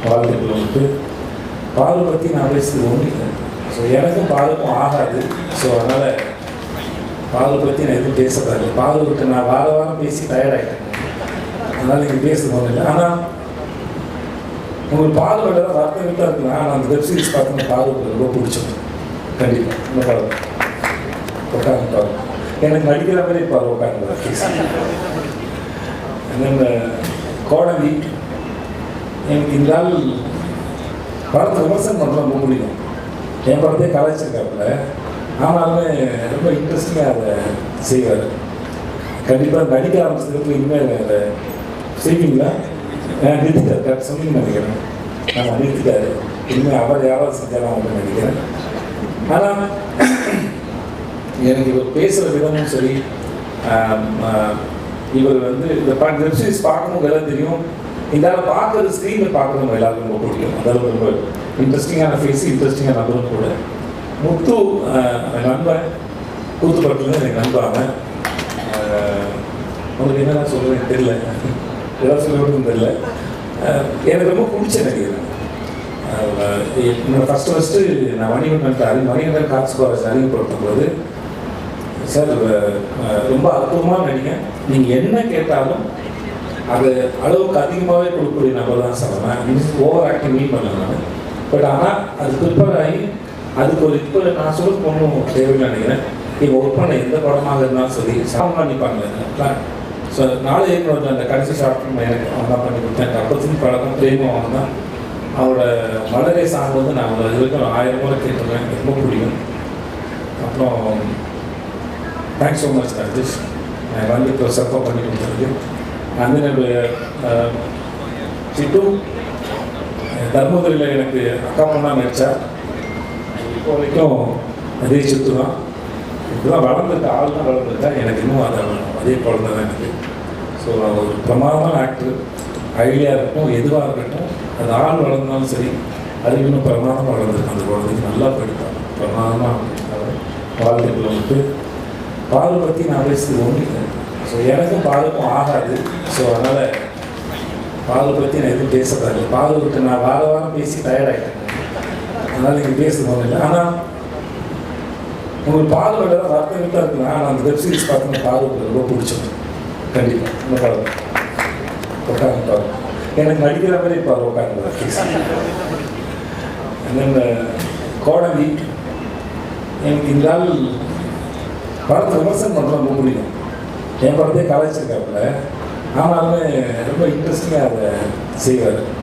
வாழ்த்துக்கள் வந்துட்டு பால் பற்றி நான் பேசுறது ஒன்றும் இல்லை. ஸோ எனக்கும் பாலுக்கும் ஆகாது. ஸோ அதனால் பால் பற்றி நான் எதுவும் பேசக்கூடாது. பால் விட்டு நான் வாரம் பேசி டயர்டாகிட்டேன். அதனால் நீங்கள் பேசுறது ஒன்றும் இல்லை. ஆனால் உங்களுக்கு பால் விட வார்த்தை விட்டா இருக்குன்னா நான் அந்த வெப்சீரிஸ் பார்த்தோன்னா பால் ரொம்ப பிடிச்சோம். கண்டிப்பாக இந்த படம் உட்காந்து பாருங்க. எனக்கு நடிக்கிற மாதிரி பாரு உட்காந்து. இந்த கோடலி எனக்கு இந்த நாள் படத்தை விமர்சனம் பண்ண ரொம்ப பிடிக்கும். என் படத்தையே கலாய்ச்சிருக்காப்புல. ஆனாலுமே ரொம்ப இன்ட்ரெஸ்டிங்காக அதை செய்வார். கண்டிப்பாக நடிக்க ஆரம்பிச்சதுக்கு இனிமேல் அதை செய்வீங்களா? நிறுத்திட்டார். கரெக்ட் சொன்னீங்கன்னு நினைக்கிறேன். நான் நிறுத்திட்டாரு. இனிமேல் அவர் யாராவது செஞ்சாலும் அப்படின்னு நினைக்கிறேன். ஆனால் எனக்கு இவர் பேசுகிற விதமும் சரி, இவர் வந்து இந்த வெப்சீரிஸ் பார்க்கணும் எல்லாம் தெரியும். இந்த பார்க்குறது ஸ்க்ரீனில் பார்க்குறவங்க எல்லாருக்கும் ரொம்ப பிடிக்கும். அதாவது ரொம்ப இன்ட்ரெஸ்டிங்கான ஃபேஸ், இன்ட்ரெஸ்டிங்கான நம்பரும் கூட. முத்து நண்பன் கூத்துப்பட்டில் எனக்கு நண்பாங்க. உங்களுக்கு என்னென்ன சொல்கிறேன் தெரியல, எதாவது சொல்ல தெரியல. எனக்கு ரொம்ப பிடிச்ச நடிகர். என்னோட ஃபஸ்ட்டு நான் மணிகண்டன் காசு கோராஜ் அறிமுகப்படுத்தும் போது, சார் ரொம்ப அற்புதமாக நடிங்க, நீங்கள் என்ன கேட்டாலும் அது அளவுக்கு அதிகமாகவே கொடுக்கக்கூடிய நபர் தான் சொல்லுவேன். ஓவர் ஆக்டிங் மீன் பண்ணேன் நான். பட் ஆனால் அது ப்ரிப்பேர் ஆகி அதுக்கு ஒரு இப்போ நான் சொல்ல ஒன்றும் தேவையில்லை நினைக்கிறேன். நீங்கள் ஒர்க் பண்ண எந்த படமாக இருந்தாலும் சரி சாங்காக நிற்பாங்க. ஸோ நாலு ஏற்கனவே அந்த கடைசி ஷார்ட் எனக்கு அவங்க தான் பண்ணி கொடுத்தேன். அப்போதைக்கு படம் பிரேமும் அவங்க தான். அவரோட மலரே சாங் வந்து நான் இது வரைக்கும் 1000 முறை கேட்டிருக்கேன். ரொம்ப பிடிக்கும். அப்புறம் தேங்க்ஸ் ஸோ மச் ராஜேஷ், நான் வந்து இப்போ சப்போர்ட் பண்ணி கொடுத்துருக்கு. அந்த என்னுடைய சிட்டு தர்மபுரியில் எனக்கு அக்கா பொண்ணாக நடித்தா. இப்போ வரைக்கும் அதே சித்து தான். இப்போதான் வளர்ந்துருக்க ஆள் தான் வளர்ந்துருக்கா. எனக்கு இன்னும் அதே குழந்தை தான் எனக்கு. ஸோ ஒரு பிரமாதமான ஆக்டர். ஐடியா இருக்கட்டும், எதுவாக இருக்கட்டும், அது ஆள் வளர்ந்தாலும் சரி, அது இன்னும் பிரமாதமாக வளர்ந்துருக்கு. அந்த குழந்தைக்கு நல்லா படிப்பாங்க, பிரமாதமாக வாழ்த்துக்கள் வந்துட்டு பால் பற்றி நான் பேசுறது ஒன்றும் இல்லை. ஸோ எனக்கும் பாலுக்கும் ஆகாது. ஸோ அதனால் பால் பற்றி நான் எதுவும் பேசக்கூடாது. பால் விட்டு நான் வாரம் பேசி டயர்டாகிட்டேன். அதனால் நீங்கள் பேசுறது ஒன்றும் இல்லை. ஆனால் உங்களுக்கு பால் விட வார்த்தை விட்டா இருக்குன்னா நான் அந்த வெப்சீரிஸ் பார்த்தோன்னா பால் ரொம்ப பிடிச்சோம். கண்டிப்பாக இந்த படம் உட்காந்து பாருங்க. எனக்கு நடிக்கிற மாதிரி பாரு உட்காந்து. இந்த கோடலி எனக்கு இந்த நாள் படத்தை விமர்சனம் பண்ண ரொம்ப பிடிக்கும். என் படத்தையே கலாய்ச்சிருக்காப்புல. ஆனாலுமே ரொம்ப இன்ட்ரெஸ்டிங்காக அதை செய்வார்.